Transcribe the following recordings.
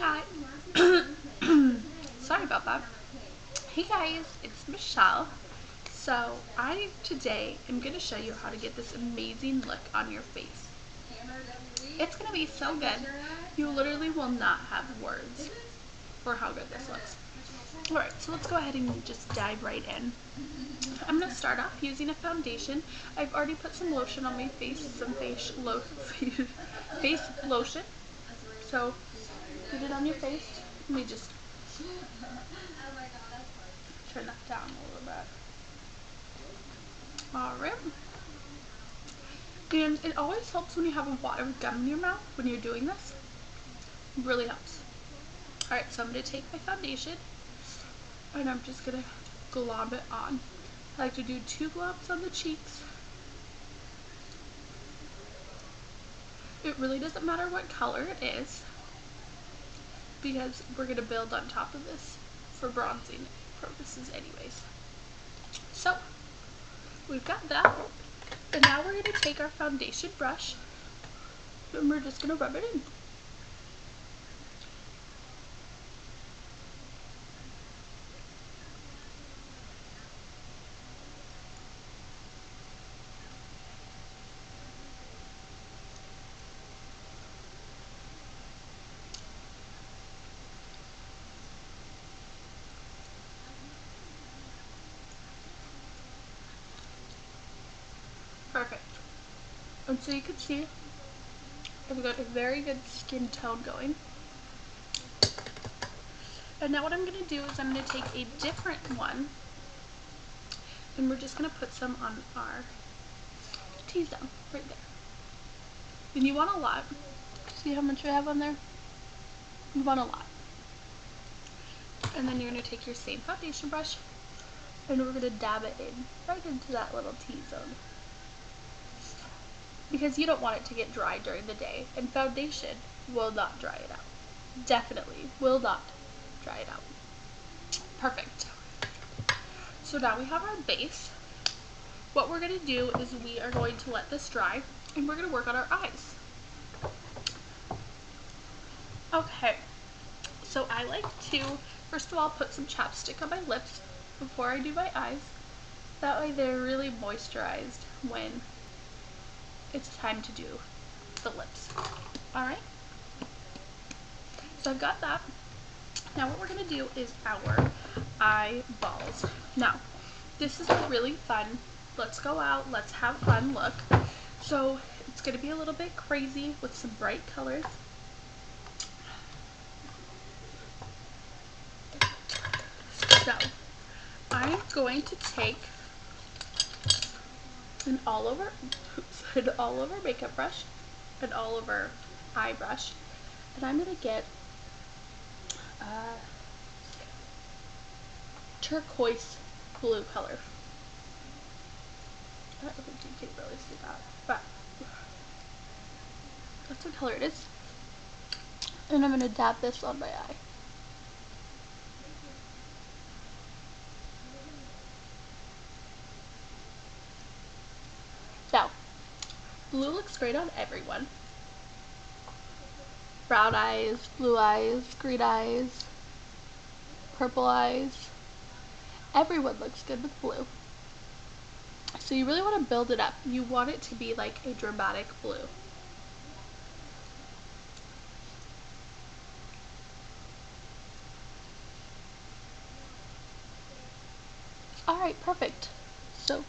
Hi. Sorry about that. Hey guys, it's Michelle. So I today am going to show you how to get this amazing look on your face. It's going to be so good. You literally will not have words for how good this looks. Alright, so let's go ahead and just dive right in. I'm going to start off using a foundation. I've already put some lotion on my face, some face lotion. So put it on your face. Let me just turn that down a little bit. Alright. And it always helps when you have a lot of gum in your mouth when you're doing this. It really helps. Alright, so I'm going to take my foundation and I'm just going to glob it on. I like to do 2 globs on the cheeks. It really doesn't matter what color it is because we're going to build on top of this for bronzing purposes anyways. So, we've got that. And now we're going to take our foundation brush and we're just going to rub it in. Perfect. And so you can see I've got a very good skin tone going. And now what I'm going to do is I'm going to take a different one and we're just going to put some on our T-zone right there. And you want a lot. See how much I have on there? You want a lot. And then you're going to take your same foundation brush and we're going to dab it in right into that little T-zone. Because you don't want it to get dry during the day, and foundation will not dry it out. Definitely will not dry it out. Perfect. So now we have our base. What we're going to do is we are going to let this dry and we're going to work on our eyes. Okay, so I like to first of all put some chapstick on my lips before I do my eyes. That way they're really moisturized when it's time to do the lips. Alright, so I've got that. Now what we're going to do is our eyeballs. Now, this is a really fun, let's go out, let's have fun look. So it's going to be a little bit crazy with some bright colors. So I'm going to take an all over makeup brush, an all over eye brush, and I'm going to get turquoise blue color. I don't think you can really see that, but that's what color it is. And I'm going to dab this on my eye. Now, blue looks great on everyone. Brown eyes, blue eyes, green eyes, purple eyes. Everyone looks good with blue. So you really want to build it up. You want it to be like a dramatic blue. Alright, perfect. So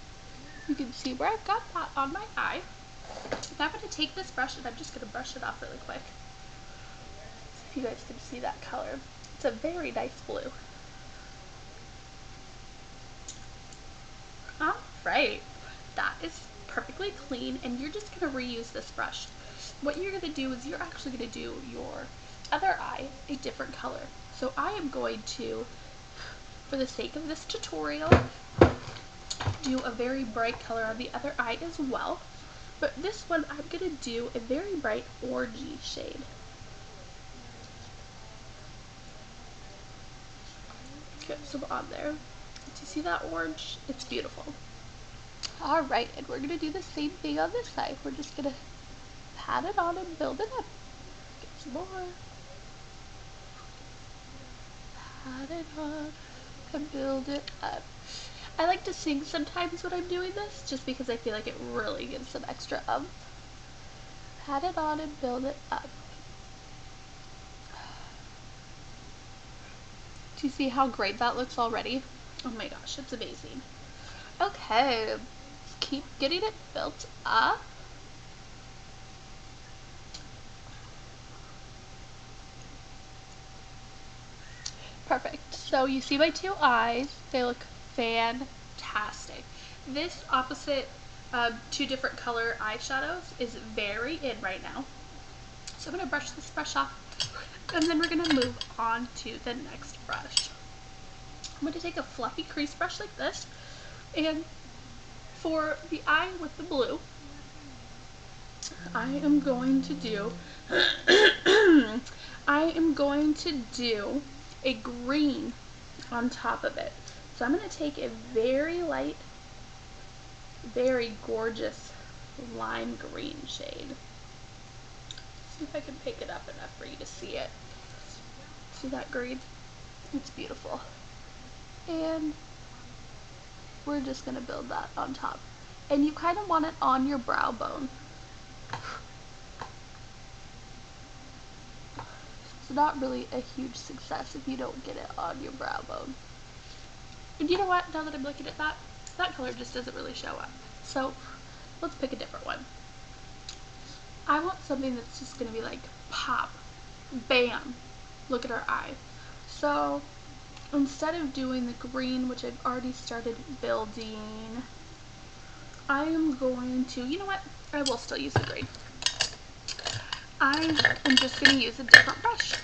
you can see where I've got that on my eye. Now I'm going to take this brush and I'm just going to brush it off really quick. So if you guys can see that color. It's a very nice blue. Alright, that is perfectly clean and you're just going to reuse this brush. What you're going to do is you're actually going to do your other eye a different color. So I am going to, for the sake of this tutorial, do a very bright color on the other eye as well. But this one I'm going to do a very bright orangey shade. Get some on there. Do you see that orange? It's beautiful. Alright, and we're going to do the same thing on this side. We're just going to pat it on and build it up. Get some more. pat it on and build it up. I like to sing sometimes when I'm doing this, just because I feel like it really gives some extra umph. Pat it on and build it up. Do you see how great that looks already? Oh my gosh, it's amazing. Okay, let's keep getting it built up. Perfect. So you see my two eyes, they look fantastic. This opposite two different color eyeshadows is very in right now. So I'm going to brush this brush off, and then we're going to move on to the next brush. I'm going to take a fluffy crease brush like this, and for the eye with the blue, I am going to do a green on top of it. So I'm going to take a very light, very gorgeous lime green shade. See if I can pick it up enough for you to see it. See that green? It's beautiful. And we're just going to build that on top. And you kind of want it on your brow bone. It's not really a huge success if you don't get it on your brow bone. And you know what? Now that I'm looking at that, that color just doesn't really show up. So let's pick a different one. I want something that's just going to be like pop, bam, look at our eye. So instead of doing the green, which I've already started building, I am going to, you know what, I will still use the green. I am just going to use a different brush.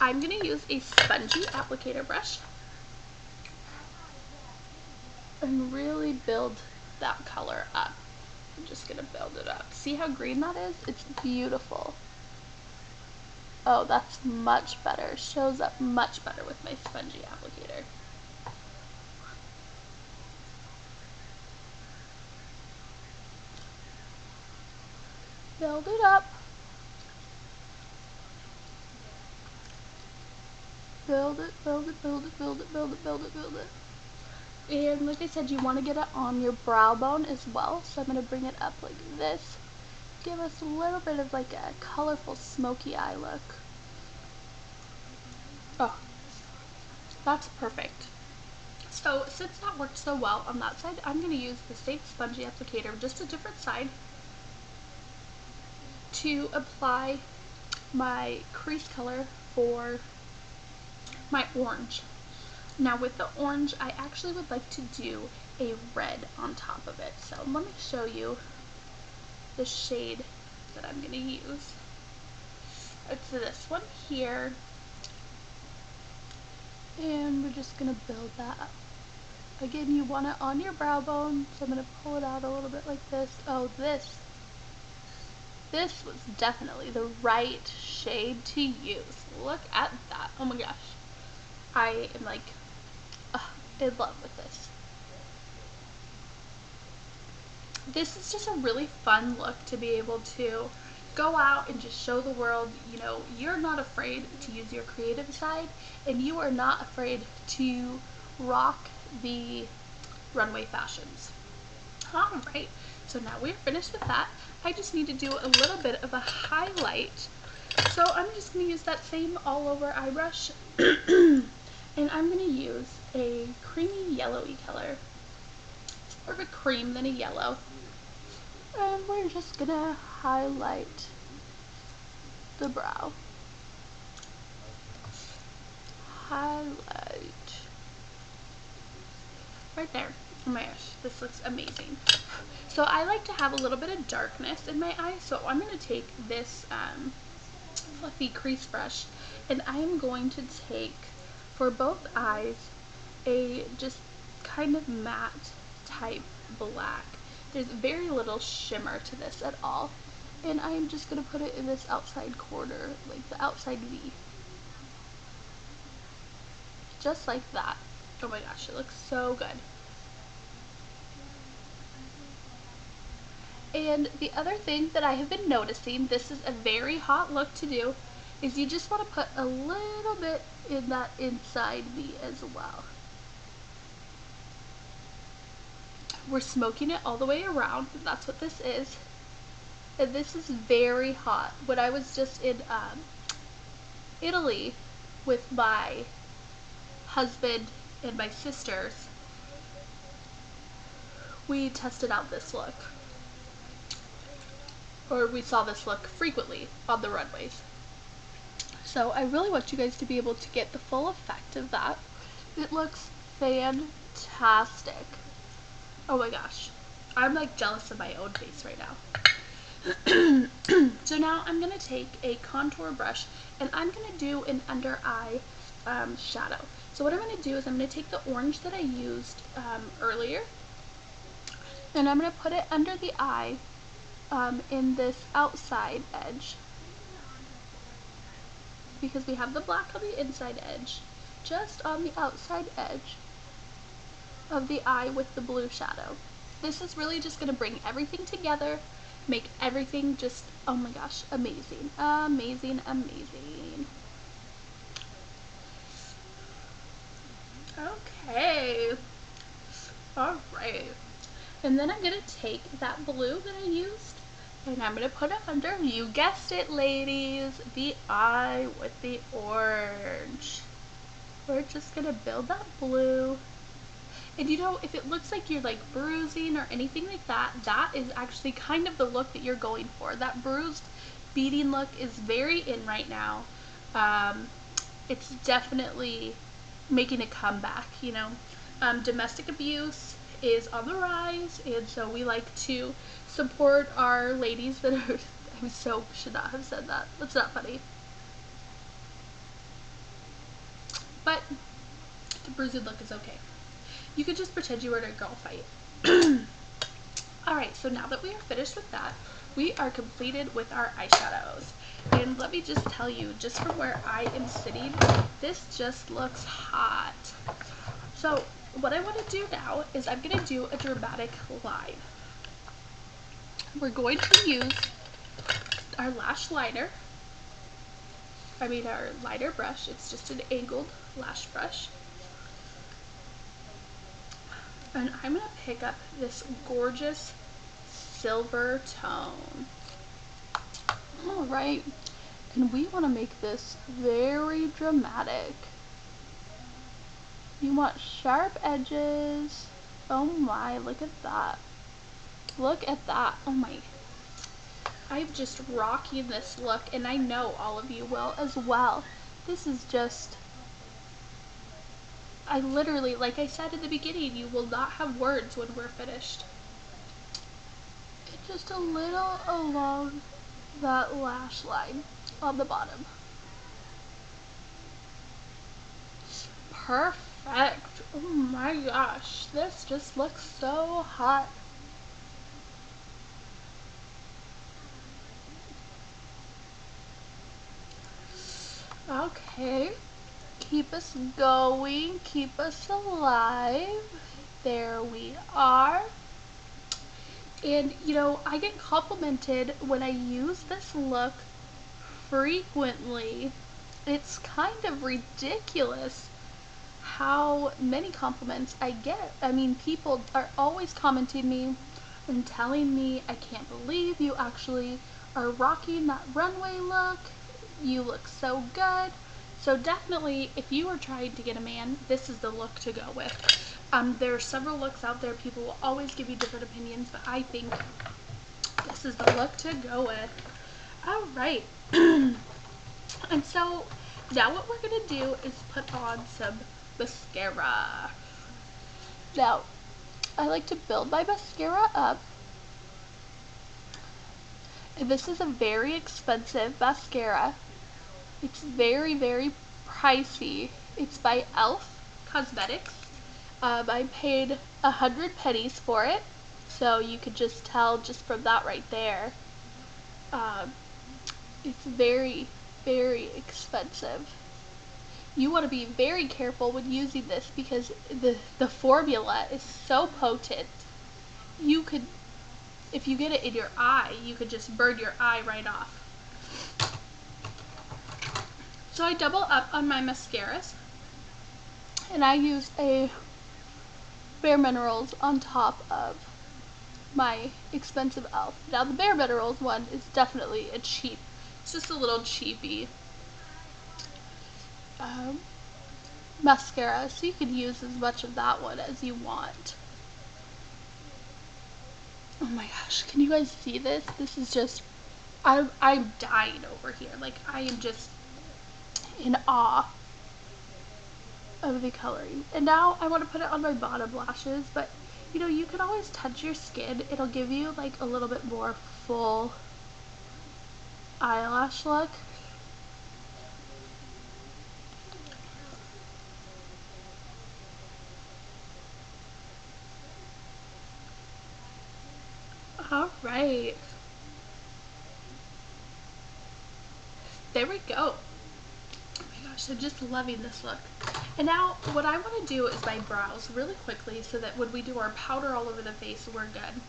I'm going to use a spongy applicator brush and really build that color up. I'm just going to build it up. See how green that is? It's beautiful. Oh, that's much better. Shows up much better with my spongy applicator. Build it up. Build it, build it, build it, build it, build it, build it, build it. And like I said, you want to get it on your brow bone as well. So I'm going to bring it up like this. Give us a little bit of like a colorful smoky eye look. Oh, that's perfect. So since that worked so well on that side, I'm going to use the same spongy applicator, just a different side, to apply my crease color for my orange. Now with the orange, I actually would like to do a red on top of it. So let me show you the shade that I'm going to use. It's this one here. And we're just going to build that up. Again, you want it on your brow bone, so I'm going to pull it out a little bit like this. Oh, this was definitely the right shade to use. Look at that. Oh my gosh. I am like in love with this. This is just a really fun look to be able to go out and just show the world, you know, you're not afraid to use your creative side, and you are not afraid to rock the runway fashions. Alright, so now we're finished with that. I just need to do a little bit of a highlight. So I'm just going to use that same all over eye brush, and I'm going to use a creamy yellowy color. It's more of a cream than a yellow. And we're just going to highlight the brow. Highlight. Right there. Oh my gosh, this looks amazing. So I like to have a little bit of darkness in my eye, so I'm going to take this fluffy crease brush, and I'm going to take, for both eyes, a just kind of matte type black. There's very little shimmer to this at all, and I'm just going to put it in this outside corner, like the outside V. Just like that. Oh my gosh, it looks so good. And the other thing that I have been noticing, this is a very hot look to do, is you just want to put a little bit in that inside V as well. We're smoking it all the way around, and that's what this is. And this is very hot. When I was just in Italy with my husband and my sisters, we tested out this look. Or we saw this look frequently on the runways. So I really want you guys to be able to get the full effect of that. It looks fantastic. Oh my gosh. I'm like jealous of my own face right now. So now I'm going to take a contour brush and I'm going to do an under eye shadow. So what I'm going to do is I'm going to take the orange that I used earlier and I'm going to put it under the eye in this outside edge, because we have the black on the inside edge, just on the outside edge of the eye with the blue shadow. This is really just going to bring everything together, make everything just, oh my gosh, amazing, amazing, amazing. Okay, alright, and then I'm going to take that blue that I used and I'm going to put it under, you guessed it ladies, the eye with the orange. We're just going to build that blue. And you know, if it looks like you're like bruising or anything like that, that is actually kind of the look that you're going for. That bruised beading look is very in right now. It's definitely making a comeback, you know. Domestic abuse is on the rise, and so we like to support our ladies that are, I so should not have said that. That's not funny. But the bruised look is okay. You could just pretend you were in a girl fight. Alright, so now that we are finished with that, we are completed with our eyeshadows. And let me just tell you, just from where I am sitting, this just looks hot. So what I want to do now is I'm going to do a dramatic line. We're going to use our lash liner. Our liner brush. It's just an angled lash brush. And I'm going to pick up this gorgeous silver tone. Alright, and we want to make this very dramatic. You want sharp edges. Oh my, look at that. Look at that. Oh my. I'm just rocking this look, and I know all of you will as well. This is just, I literally, like I said at the beginning, you will not have words when we're finished. Just a little along that lash line on the bottom. Perfect. Oh my gosh, this just looks so hot. Okay, keep us going, keep us alive. There we are. And you know, I get complimented when I use this look frequently. It's kind of ridiculous how many compliments I get. I mean, people are always commenting me and telling me, I can't believe you actually are rocking that runway look. You look so good. So definitely, if you are trying to get a man, this is the look to go with. There are several looks out there. People will always give you different opinions, but I think this is the look to go with. Alright. And so, now what we're going to do is put on some mascara. Now, I like to build my mascara up. And this is a very expensive mascara. It's very, very pricey. It's by e.l.f. Cosmetics. I paid 100 pennies for it, so you could just tell just from that right there. It's very, very expensive. You want to be very careful when using this because the formula is so potent. You could, if you get it in your eye, you could just burn your eye right off. So I double up on my mascaras, and I use a Bare Minerals on top of my expensive e.l.f. Now the Bare Minerals one is definitely a cheap, it's just a little cheapy mascara, so you can use as much of that one as you want. Oh my gosh, can you guys see this? This is just, I'm dying over here. Like, I am just in awe of the coloring. And now I want to put it on my bottom lashes, but you know, you can always touch your skin. It'll give you like a little bit more full eyelash look. Alright. There we go. Oh my gosh, I'm just loving this look. And now what I want to do is my brows really quickly so that when we do our powder all over the face, we're good.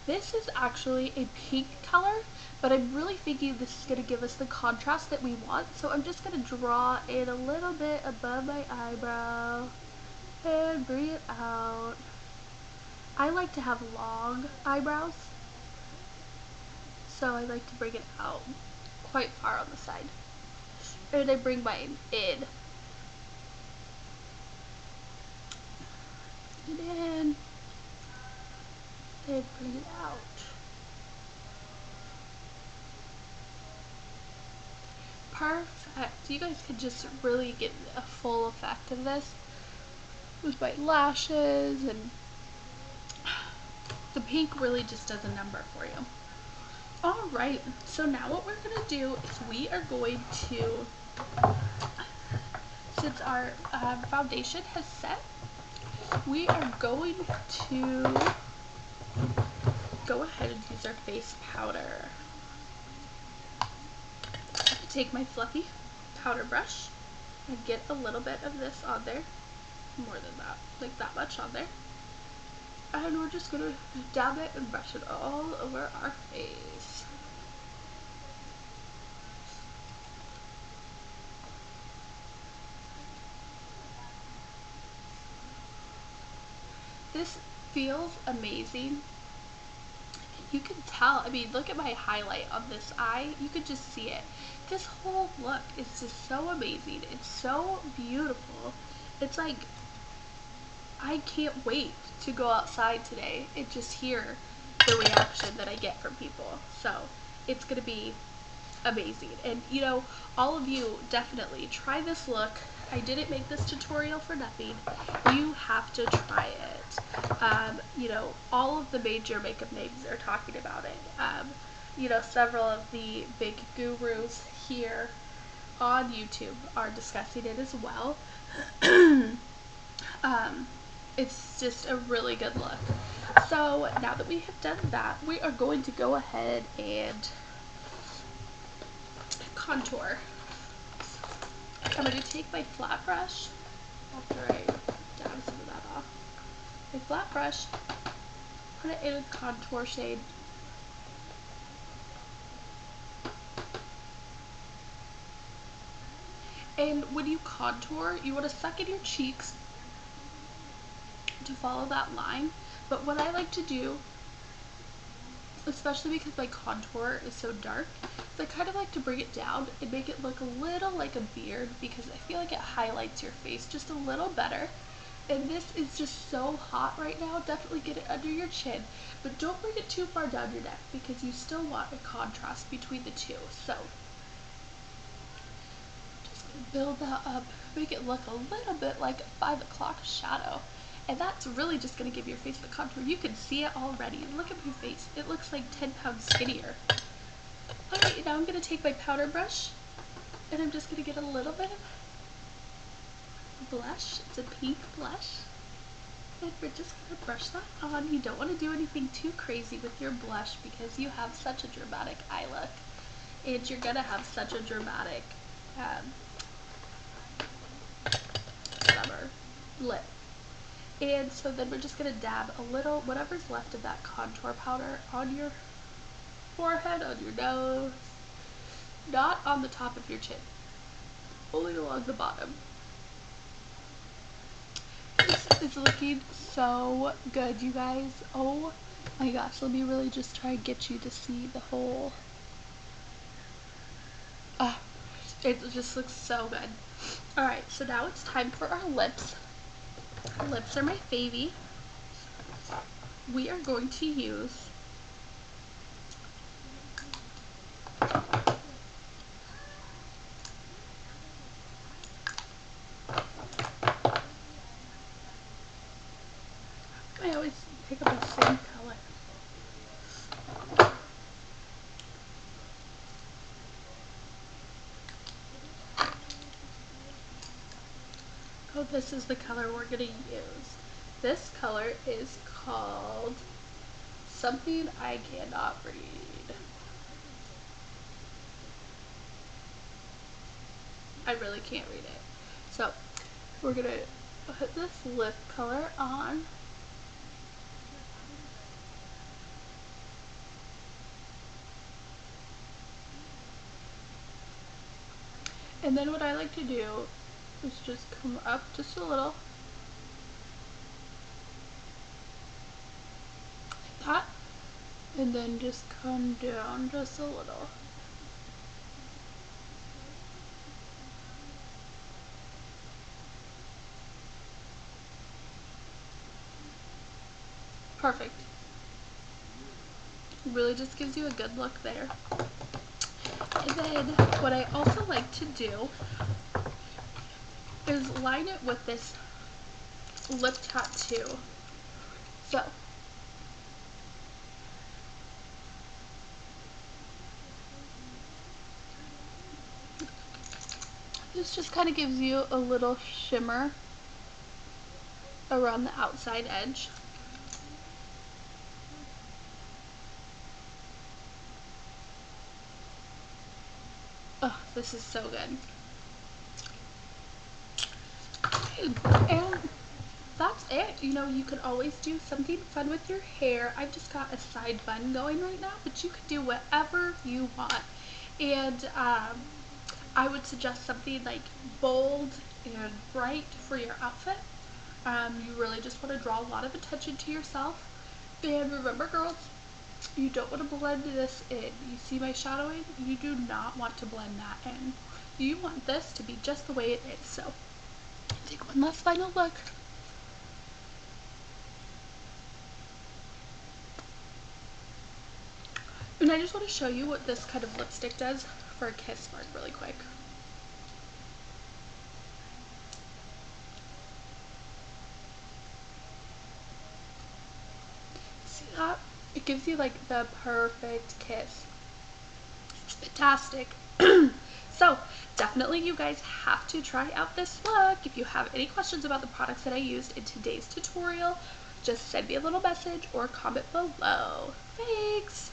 This is actually a pink color, but I'm really thinking this is going to give us the contrast that we want. So I'm just going to draw it a little bit above my eyebrow and bring it out. I like to have long eyebrows, so I like to bring it out quite far on the side. And I bring mine in. And in. And bring it out. Perfect. You guys could just really get a full effect of this with my lashes, and the pink really just does a number for you. Alright, so now what we're going to do is we are going to, since our foundation has set, we are going to go ahead and use our face powder. Take my fluffy powder brush and get a little bit of this on there, more than that, like that much on there. And we're just going to dab it and brush it all over our face. This feels amazing. You can tell, I mean, look at my highlight on this eye. You could just see it. This whole look is just so amazing. It's so beautiful. It's like, I can't wait to go outside today and just hear the reaction that I get from people. So it's going to be amazing. And you know, all of you definitely try this look. I didn't make this tutorial for nothing. You have to try it. You know, all of the major makeup names are talking about it. You know, several of the big gurus here on YouTube are discussing it as well. It's just a really good look. So now that we have done that, we are going to go ahead and contour. I'm going to take my flat brush after I dab some of that off. My flat brush, put it in a contour shade. And when you contour, you want to suck in your cheeks to follow that line. But what I like to do, especially because my contour is so dark, is I kind of like to bring it down and make it look a little like a beard, because I feel like it highlights your face just a little better. And this is just so hot right now. Definitely get it under your chin, but don't bring it too far down your neck because you still want a contrast between the two. So just gonna build that up, make it look a little bit like a 5 o'clock shadow. And that's really just going to give your face the contour. You can see it already. Look at my face. It looks like 10 pounds skinnier. Alright, now I'm going to take my powder brush, and I'm just going to get a little bit of blush. It's a pink blush. And we're just going to brush that on. You don't want to do anything too crazy with your blush because you have such a dramatic eye look. And you're going to have such a dramatic lip. And so then we're just going to dab a little, whatever's left of that contour powder, on your forehead, on your nose, not on the top of your chin. only along the bottom. This is looking so good, you guys. Oh my gosh, let me really just try and get you to see the whole... it just looks so good. Alright, so now it's time for our lips. Lips are my favy. We are going to use I always pick up the same color. Oh, this is the color we're going to use. This color is called something I cannot read. I really can't read it. So, we're going to put this lip color on. And then what I like to do is just come up just a little. Like that. And then just come down just a little. Perfect. Really just gives you a good look there. And then what I also like to do is line it with this lip tattoo. So this just kind of gives you a little shimmer around the outside edge. Oh, this is so good. And that's it. You know, you could always do something fun with your hair. I've just got a side bun going right now, but you could do whatever you want. And I would suggest something like bold and bright for your outfit. You really just want to draw a lot of attention to yourself. And remember, girls, you don't want to blend this in. You see my shadowing? You do not want to blend that in. You want this to be just the way it is. So take one last final look. And I just want to show you what this kind of lipstick does for a kiss mark really quick. See that? It gives you like the perfect kiss. It's fantastic. So definitely you guys have to try out this look. If you have any questions about the products that I used in today's tutorial, just send me a little message or comment below. Thanks!